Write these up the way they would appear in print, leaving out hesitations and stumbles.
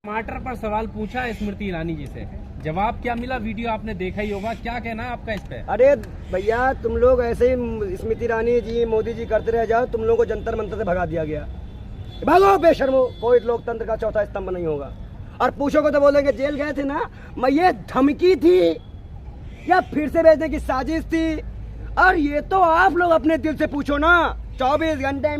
टमाटर पर सवाल पूछा स्मृति ईरानी जी से, जवाब क्या मिला वीडियो आपने देखा ही होगा। क्या कहना है आपका इस पे? अरे भैया, तुम लोग ऐसे ही स्मृति ईरानी जी मोदी जी करते रह जाओ, तुम लोगों को जंतर मंतर से भगा दिया गया। भागो बेशर्मो, कोई लोकतंत्र का चौथा स्तंभ नहीं होगा। और पूछोगे तो बोलेंगे जेल गए थे ना, मैं ये धमकी थी या फिर से भेजने की साजिश थी। और ये तो आप लोग अपने दिल से पूछो ना। 24 घंटे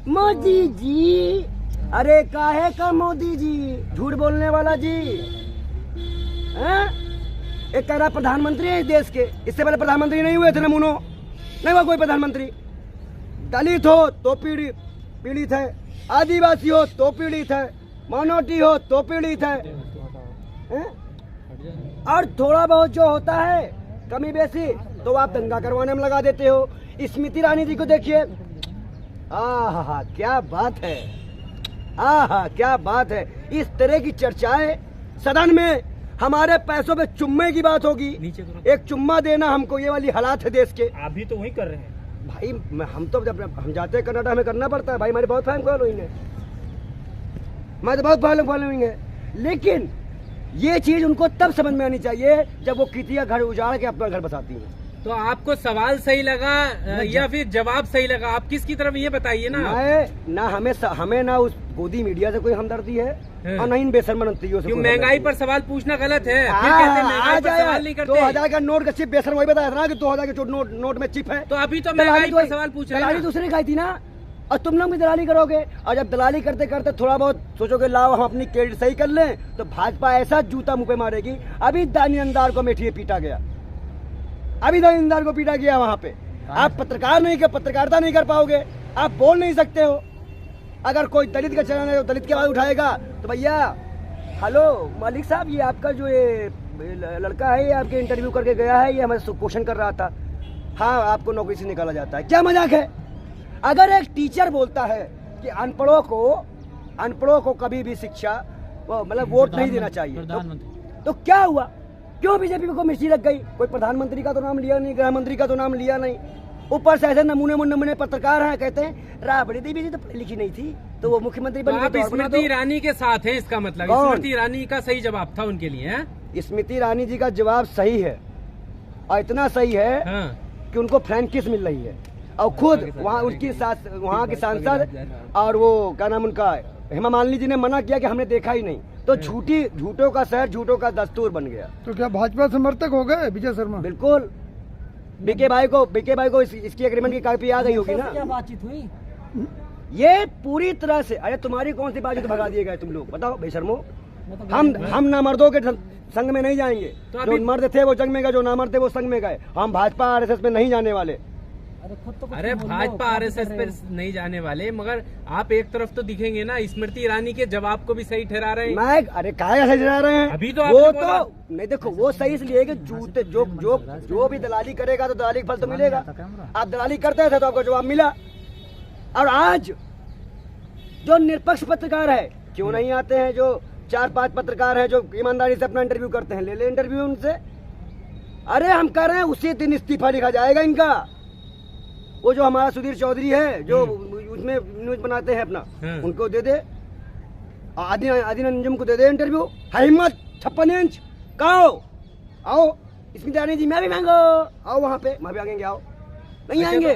मोदी जी, अरे काहे का मोदी जी, झूठ बोलने वाला जी हैं? एक कह रहा प्रधानमंत्री है इस देश के, इससे पहले प्रधानमंत्री नहीं हुए थे ना मुनो, नहीं हुआ कोई प्रधानमंत्री। दलित हो तो पीड़ित है, आदिवासी हो तो पीड़ित है, माइनॉरिटी हो तो पीड़ित है। और थोड़ा बहुत जो होता है कमी बेसी तो आप दंगा करवाने में लगा देते हो। स्मृति ईरानी जी को देखिए, आहा क्या बात है, आहा क्या बात है। इस तरह की चर्चाएं सदन में, हमारे पैसों पे चुम्मे की बात होगी, एक चुम्मा देना हमको, ये वाली हालात है देश के। आप भी तो वही कर रहे हैं भाई। हम तो जब हम जाते हैं कनाडा, हमें करना पड़ता है भाई, हमारे बहुत फैन फॉलोइंग है, मैं तो बहुत फॉलोइंग है। लेकिन ये चीज उनको तब समझ में आनी चाहिए जब वो किसी का घर उजाड़ के अपना घर बसाती है। तो आपको सवाल सही लगा या फिर जवाब सही लगा? आप किसकी तरफ, ये बताइए ना। ना हमें ना उस गोदी मीडिया से कोई हमदर्दी है और नहीं इन बेशर्मनतियों से। महंगाई पर सवाल पूछना गलत है, फिर कहते हैं महंगाई पर सवाल नहीं करते। 2000 का नोट का चिप बेशर्म वही बताया था ना कि 2000 के नोट में चिप है। तो अभी तो महंगाई पर सवाल पूछ रहे हैं। दलाली दूसरे खाई थी ना, और तुम लोग भी दलाली करोगे। और जब दलाली करते करते थोड़ा बहुत सोचोगे लाओ हम अपनी क्रेडिट सही कर लें, तो भाजपा ऐसा जूता मुंह पे मारेगी। अभी दानियांदार को मेठिए पीटा गया, अभी दानियांदार को पीटा गया वहां पे। आप पत्रकारिता नहीं कर पाओगे, आप बोल नहीं सकते हो। अगर कोई दलित का चैनल है तो दलित की आवाज उठाएगा तो भैया हेलो मालिक साहब, ये आपका जो ये लड़का है, ये आपके इंटरव्यू करके गया है, ये हमें क्वेश्चन कर रहा था, हाँ आपको नौकरी से निकाला जाता है। क्या मजाक है? अगर एक टीचर बोलता है कि अनपढ़ों को कभी भी शिक्षा मतलब वोट नहीं देना चाहिए, तो क्या हुआ? क्यों बीजेपी को मिर्ची लग गई? कोई प्रधानमंत्री का तो नाम लिया नहीं, गृह मंत्री का तो नाम लिया नहीं, ऊपर से ऐसे नमूने पत्रकार हैं, कहते हैं राबड़ी देवी जी तो पढ़ी लिखी नहीं थी तो वो मुख्यमंत्री बन गई। स्मृति ईरानी के साथ है, इसका मतलब स्मृति ईरानी का सही जवाब था उनके लिए है? स्मृति ईरानी जी का जवाब सही है, और इतना सही है कि उनको फ्रैंकिस मिल रही है। और खुद वहाँ उनकी वहाँ के सांसद और वो क्या नाम उनका, हेमा मालिनी जी ने मना किया कि हमने देखा ही नहीं। तो झूठों का शहर, झूठों का दस्तूर बन गया। तो क्या भाजपा समर्थक हो गए विजय शर्मा? बिल्कुल। बीके भाई को इसकी एग्रीमेंट की कॉपी आ गई होगी ना। क्या बातचीत हुई? ये पूरी तरह से, अरे तुम्हारी कौन सी बातचीत भगा दिए गए तुम लोग, बताओ बेशर्मो। हम ना मर्दों के संग में नहीं जाएंगे, जो मर्द थे वो जंग में गए, जो ना मर्द थे वो संग में गए। हम भाजपा आरएसएस में नहीं जाने वाले। अरे भाजपा आरएसएस पे नहीं जाने वाले, मगर आप एक तरफ तो दिखेंगे ना। स्मृति ईरानी के जवाब को भी सही ठहरा रहे हैं। मैं अरे काहे सही ठहरा रहे हैं? अभी तो वो तो नहीं, देखो वो सही इसलिए कि जूते जो भी दलाली करेगा तो दलाली फल तो मिलेगा। आप दलाली करते थे तो आपको जवाब मिला। और आज जो निष्पक्ष पत्रकार है, क्यों नहीं आते हैं? जो 4-5 पत्रकार हैं जो ईमानदारी से अपना इंटरव्यू करते हैं, ले इंटरव्यू उनसे। अरे हम कर रहे हैं, उसी दिन इस्तीफा लिखा जाएगा इनका। वो जो हमारा सुधीर चौधरी है जो उसमें न्यूज बनाते हैं अपना, उनको दे दे, आदि अंजुम को दे दे इंटरव्यू। हिम्मत 56 इंच का आओ स्मृति ईरानी जी, मैं भी मांगो, आओ वहाँ पे, मैं भी आएंगे, आओ नहीं आएंगे।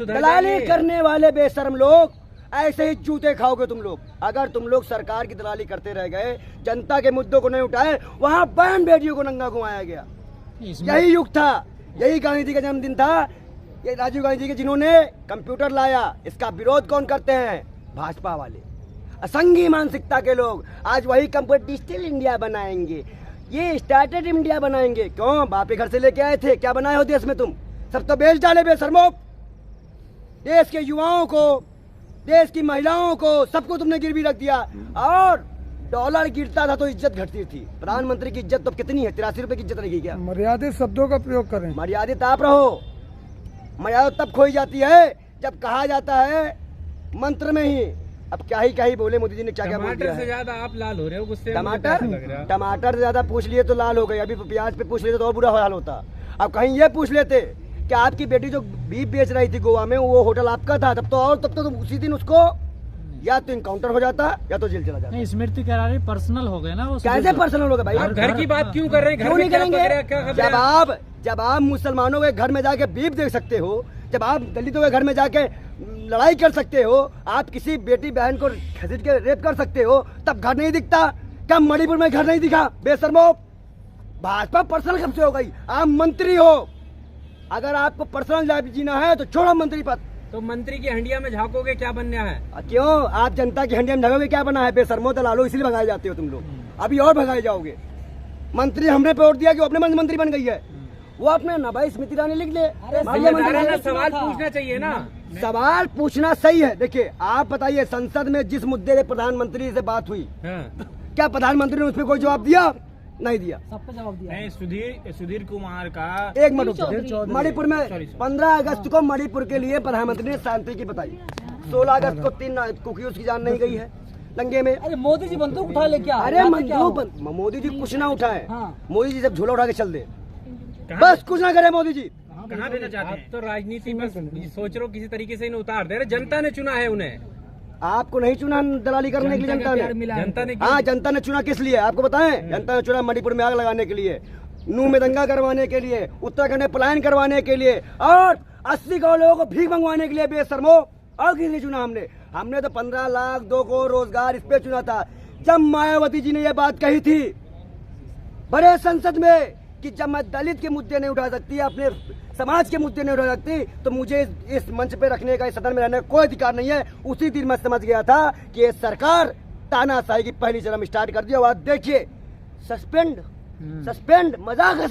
दलाली करने वाले बेशर्म लोग, ऐसे ही जूते खाओगे तुम लोग। अगर तुम लोग सरकार की दलाली करते रह गए, जनता के मुद्दों को नहीं उठाए, वहाँ बहन बेटियों को नंगा घुमाया गया। यही युग था, यही गांधी जी का जन्मदिन था, ये राजीव गांधी जी के जिन्होंने कंप्यूटर लाया। इसका विरोध कौन करते हैं? भाजपा वाले, असंघी मानसिकता के लोग। आज वही कंप्यूटर डिजिटल इंडिया बनाएंगे, ये स्टार्टअप इंडिया बनाएंगे। क्यों? बाप के घर से लेके आए थे, क्या बनाए हो देश में तुम? सब तो बेच डाले बेशर्मो। देश के युवाओं को, देश की महिलाओं को, सबको तुमने गिरवी रख दिया। और डॉलर गिरता था तो इज्जत घटती थी। प्रधानमंत्री की इज्जत तो कितनी है? 83 रुपए की इज्जत रहेगी क्या? मर्यादित शब्दों का प्रयोग करें। मर्यादित आप रहो। मर्यादा तब खोई जाती है जब कहा जाता है मंत्र में ही। अब क्या ही बोले मोदी जी ने, क्या बोल दिया है। से ज्यादा आप लाल हो रहे हो, गुस्से में। टमाटर से ज्यादा पूछ लिए तो लाल हो गए। अभी प्याज पे पूछ लेते तो और बुरा हाल होता। अब कहीं ये पूछ लेते कि आपकी बेटी जो बीफ बेच रही थी गोवा में, वो होटल आपका था, तब तो उसी दिन उसको या तो इनकाउंटर हो जाता या तो जेल चला जाता। नहीं, स्मृति कह रही पर्सनल हो गए ना वो। कैसे पर्सनल होगा भाई? आप घर की बात क्यों कर रहे हैं? घर क्यों में नहीं क्या करेंगे? पक रहा है, क्या खबर है? जब आप मुसलमानों के घर में जाके बीफ देख सकते हो, जब आप दलितों के घर में जाके लड़ाई कर सकते हो, आप किसी बेटी बहन को घसीट के रेप कर सकते हो, तब घर नहीं दिखता? क्या मणिपुर में घर नहीं दिखा? बेशर्मो, भाजपा पर्सनल कब से हो गई? आप मंत्री हो, अगर आपको पर्सनल लाइफ जीना है तो छोड़ो मंत्री पद। तो मंत्री की हंडिया में झांकोगे, क्या बनना है? क्यों आप जनता की हंडिया में झांकोगे? क्या बना है? बेशर्मो दलालो, इसलिए भगाए जाते हो तुम लोग, अभी और भगाए जाओगे। मंत्री हमने पे वोट दिया कि वो अपने मंत्री बन गई है, वो अपने ना भाई स्मृति ईरानी लिख ले। सवाल पूछना चाहिए ना। सवाल पूछना सही है। देखिए आप बताइए, संसद में जिस मुद्दे पे प्रधानमंत्री से बात हुई, क्या प्रधानमंत्री ने उस पर कोई जवाब दिया? नहीं दिया। सबका जवाब दिया। नहीं, सुधीर कुमार का एक मिनट, मणिपुर में 15 अगस्त को मणिपुर के लिए प्रधानमंत्री ने शांति की बताई। 16 अगस्त को 3 कुकियों की जान नहीं गई है दंगे में। अरे मोदी जी बंदूक उठा ले क्या? अरे मोदी जी कुछ ना उठाए, मोदी जी सब झोला उठा के चल दे, कहाँ बस कुछ ना करे मोदी जी। कहाँ देना चाहते आप हैं? तो राजनीति में सोच रहे हो किसी तरीके से इन्हें उतार दे रहे। जनता ने चुना है उन्हें। आपको नहीं चुना दलाली करने के लिए जनता ने। क्यों? हाँ, जनता ने चुना किस लिए आपको बताएं? जनता ने चुना मणिपुर में आग लगाने के लिए, नूह में दंगा करवाने के लिए, उत्तराखंड में पलायन करवाने के लिए, और 80 करोड़ लोगों को भीख मंगवाने के लिए। बेशर्मो, और किस लिए चुना हमने तो 15 लाख 2 करोड़ रोजगार इस पे चुना था। जब मायावती जी ने ये बात कही थी बड़े संसद में कि जब मैं दलित के मुद्दे नहीं उठा सकती, अपने समाज के मुद्दे नहीं उठा सकती, तो मुझे इस मंच पे रखने का, इस सदन में रहने का कोई अधिकार नहीं है। उसी दिन मैं समझ गया था कि ये सरकार तानाशाही की पहली चरम स्टार्ट कर दी। और देखिए सस्पेंड मजाक है,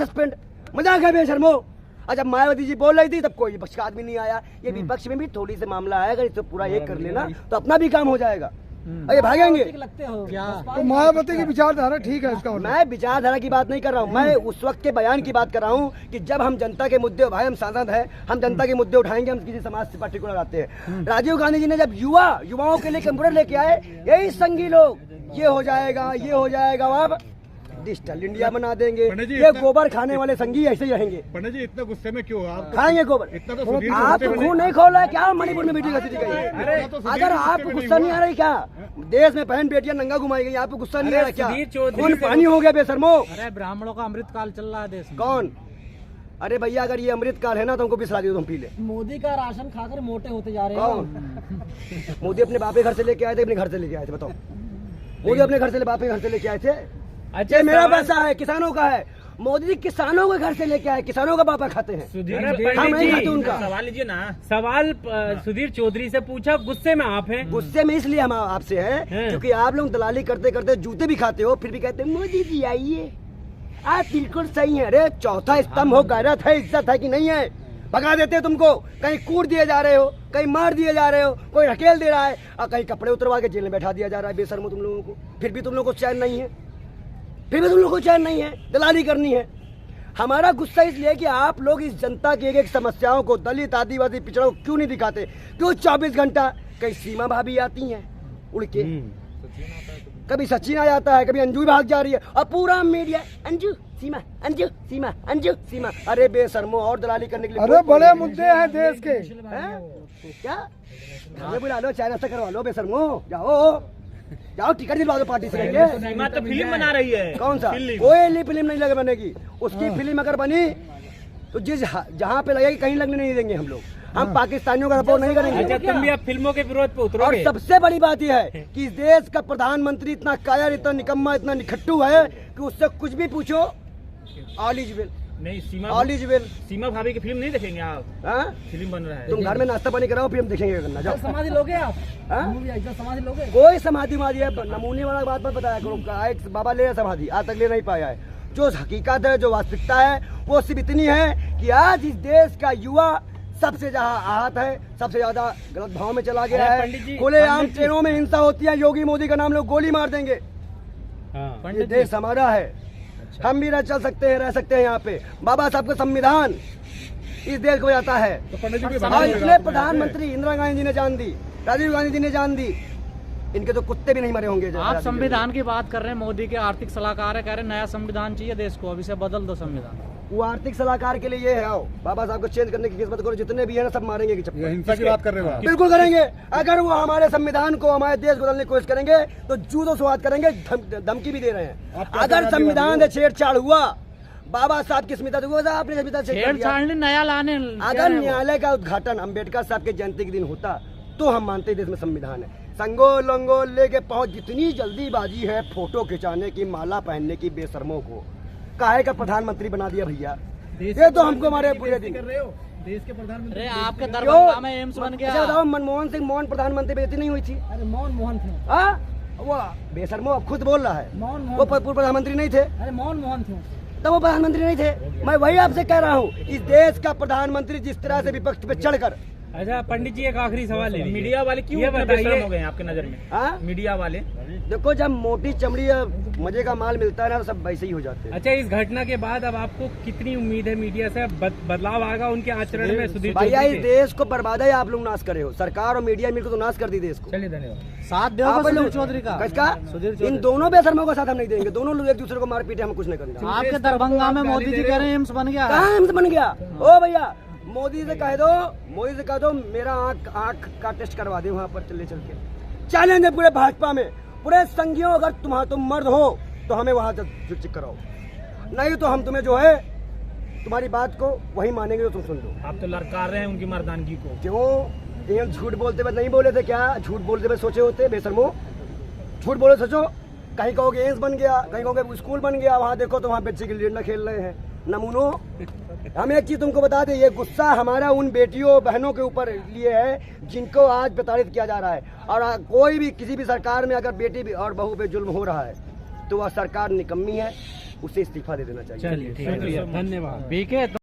मजाक है बेशर्मो। और जब मायावती जी बोल रही थी तब कोई विपक्ष का आदमी नहीं आया। ये विपक्ष में भी थोड़ी सी मामला है, अगर इसे पूरा एक कर लेना तो अपना भी काम हो जाएगा। अरे भागेंगे लगते हो क्या? तो मायावती की विचारधारा ठीक है इसका मतलब। मैं विचारधारा की बात नहीं कर रहा हूँ, मैं उस वक्त के बयान की बात कर रहा हूँ कि जब हम जनता के मुद्दे, भाई हम सांसद हैं, हम जनता के मुद्दे उठाएंगे, हम किसी समाज से पर्टिकुलर आते हैं। राजीव गांधी जी ने जब युवाओं के लिए कंप्यूटर लेके आए, यही संघी लोग ये हो जाएगा अब डिजिटल इंडिया बना देंगे, ये गोबर खाने वाले संघी ऐसे ही रहेंगे। पंडित जी इतना गुस्से में क्यों? आप खाएंगे गोबर? इतना तो सुधीर आप खून नहीं खोल रहा है क्या? मणिपुर में बेटी घसीटी गई है। अगर आपको गुस्सा नहीं आ रही क्या? देश में बहन बेटियां नंगा घुमाई गई, आपको गुस्सा नहीं आ रहा क्या? खून पानी हो गया बेशर्मो। अरे ब्राह्मणों का अमृत काल चल रहा है देश में। कौन? अरे भैया अगर ये अमृत काल है ना तो हमको पिछला दियो, तुम पी ले। मोदी का राशन खाकर मोटे होते जा रहे कौन? मोदी अपने बाप के घर से लेके आए थे, अपने घर से लेके आए थे? बताओ, मोदी अपने घर से बाप के घर से लेके आए थे? अच्छा, मेरा पैसा है, किसानों का है। मोदी जी किसानों के घर से लेके आए, किसानों का बापा खाते हैं, हम नहीं खाते उनका। सवाल लीजिए ना। सवाल सुधीर चौधरी से पूछा, गुस्से में आप हैं। गुस्से में इसलिए हम आपसे हैं क्योंकि आप लोग दलाली करते करते जूते भी खाते हो, फिर भी कहते हैं मोदी जी आइए। आप बिल्कुल सही है। अरे चौथा स्तंभ हो, गैरत है, इज्जत है कि नहीं है? भगा देते तुमको, कहीं कूट दिए जा रहे हो, कहीं मार दिए जा रहे हो, कोई हकेल दे रहा है, और कहीं कपड़े उतरवा के जेल में बैठा दिया जा रहा है बेशर्मो तुम लोगों को। फिर भी तुम लोगों को चैन नहीं है, दलाली करनी है। हमारा गुस्सा इसलिए कि आप लोग इस जनता की एक समस्याओं को, दलित आदिवासी पिछड़ों को क्यों नहीं दिखाते? क्यों 24 घंटा कहीं सीमा भाभी आती हैं उड़ के, कभी सचिन आ जाता है, कभी अंजू भाग जा रही है, और पूरा मीडिया अंजू सीमा अंजू सीमा अंजू सीमा। अरे बेशर्मो, और दलाली करने के लिए अरे बड़े मुद्दे हैं देश के। क्या बुला लो, चाय नाश्ता करवा लो बेशर्मो, जाओ टिकट दिलवा दो पार्टी से। सीमा तो फिल्म बना रही है। कौन सा? कोई फिल्म नहीं लगे बनेगी। उसकी फिल्म अगर बनी तो जिस जहाँ पे लगेगी कहीं लगने नहीं देंगे हम लोग। हम पाकिस्तानियों का सपोर्ट नहीं करेंगे। अच्छा, तुम भी अब फिल्मों के विरोध पे और उतरोगे? सबसे बड़ी बात यह है कि इस देश का प्रधानमंत्री इतना कायर, इतना निकम्मा, इतना निखट्टू है कि उससे कुछ भी पूछो ऑल इज वेल, नहीं, ऑल इज वेल। सीमा भाभी की फिल्म नहीं देखेंगे आप? हाँ, फिल्म बन रहा है। तुम घर में नाश्ता पानी कराओ, फिर हम देखेंगे करना। जाओ। समाधि लोगे आप? हाँ? समाधि लोगे? कोई समाधि मारी है, नमूने वाला बात मत बताया करो। एक बाबा ले समाधि, आज तक ले नहीं पाया है। जो हकीकत है, जो वास्तविकता है, वो सिर्फ इतनी है कि आज इस देश का युवा सबसे जहाँ आहत है, सबसे ज्यादा गलत भाव में चला गया है। खुलेआम ट्रेनों में हिंसा होती है, योगी मोदी का नाम लोग गोली मार देंगे। ये देश हमारा है, हम भी चल सकते हैं, रह सकते हैं यहाँ पे। बाबा साहब का संविधान इस देश को जाता है, और इसलिए प्रधानमंत्री इंदिरा गांधी जी ने जान दी, राजीव गांधी जी ने जान दी, इनके तो कुत्ते भी नहीं मरे होंगे। आप संविधान की बात कर रहे हैं, मोदी के आर्थिक सलाहकार है, कह रहे हैं नया संविधान चाहिए देश को, अब इसे बदल दो संविधान। वो आर्थिक सलाहकार के लिए ये है, आओ बाबा साहब को चेंज करने की किस्मत करो, जितने भी है ना सब मारेंगे कि ये चप्पल। हिंसा की बात कर रहे हो आप? बिल्कुल करेंगे। अगर वो हमारे संविधान को, हमारे देश को बदलने की कोशिश करेंगे तो जूदो स्वाद करेंगे, धमकी भी दे रहे हैं। आप क्या अगर कहना संविधान से छेड़छाड़ हुआ, बाबा साहब की स्मृति आपने स्मृति से छेड़छाड़ नहीं, नया लाने अगर न्यायालय का उद्घाटन अम्बेडकर साहब के जयंती के दिन होता तो हम मानते देश में संविधान है। संगो लंगो लेके पहुंच, जितनी जल्दीबाजी है फोटो खिंचाने की, माला पहनने की बेशर्मों को काहे का प्रधानमंत्री बना दिया भैया। ये तो हमको हमारे पूरे दिन देश के प्रधानमंत्री अरे आपके दरभंगा में एम्स बन गया। अच्छा बताओ, मनमोहन सिंह मोहन प्रधानमंत्री बेइज्जती नहीं हुई थी? अरे मोहन थे, हाँ, वो बेशर्मो अब खुद बोल रहा है, मोहन वो पूर्व प्रधानमंत्री नहीं थे अरे मोहन थे। तब वो प्रधानमंत्री नहीं थे। मैं वही आपसे कह रहा हूँ, इस देश का प्रधानमंत्री जिस तरह से विपक्ष पे चढ़कर, अच्छा पंडित जी एक आखिरी सवाल ले लीजिए। मीडिया वाले क्यों ये इतने बताइए- बेशर्म हो गए हैं आपके नजर में? हाँ मीडिया वाले देखो, जब मोटी चमड़ी या मजे का माल मिलता है ना तो सब वैसे ही हो जाते हैं। अच्छा, इस घटना के बाद अब आपको कितनी उम्मीद है मीडिया से? अब बदलाव आएगा उनके आचरण में? सुधीर भैया चौधरी इस के? देश को बर्बाद है, आप लोग नाश करे हो, सरकार और मीडिया मिलकर तो नाश कर दी देश को। चलिए धन्यवाद। साथ दोगे आप सुधीर लोग- चौधरी का? किसका? सुधीर चौधरी। इन दोनों बेशर्मों का साथ हम नहीं देंगे। दोनों लोग एक दूसरे को मार पीटे, हम कुछ नहीं करेंगे। आपके दरभंगा में मोदी जी कह रहे हैं एम्स बन गया। कहाँ एम्स बन गया? ओ भैया, मोदी से कह दो, मोदी से कह दो मेरा आँख का टेस्ट करवा दे वहाँ पर चल के। चैलेंज है पूरे भाजपा में, पूरे संघियों, अगर तुम मर्द हो तो हमें वहाँ चेक कराओ, नहीं तो हम तुम्हें जो है तुम्हारी बात को वही मानेंगे जो तुम सुन लो। आप तो ललकार रहे हैं उनकी मर्दानगी को। क्यों? ये झूठ बोलते हुए नहीं बोले थे क्या? झूठ बोलते हुए सोचे होते बेशर्मो? झूठ बोले सोचो, कहीं कहोगे एम्स बन गया, कहीं कहोगे स्कूल बन गया, वहाँ देखो तो वहाँ बच्चे गिल्ली डंडा खेल रहे हैं। नमूनों, हम एक चीज तुमको बता दें, ये गुस्सा हमारा उन बेटियों बहनों के ऊपर लिए है जिनको आज प्रताड़ित किया जा रहा है। और कोई भी किसी भी सरकार में अगर बेटी भी और बहू पे जुल्म हो रहा है तो वह सरकार निकम्मी है, उसे इस्तीफा दे देना चाहिए। चलिए, शुक्रिया, धन्यवाद। बीके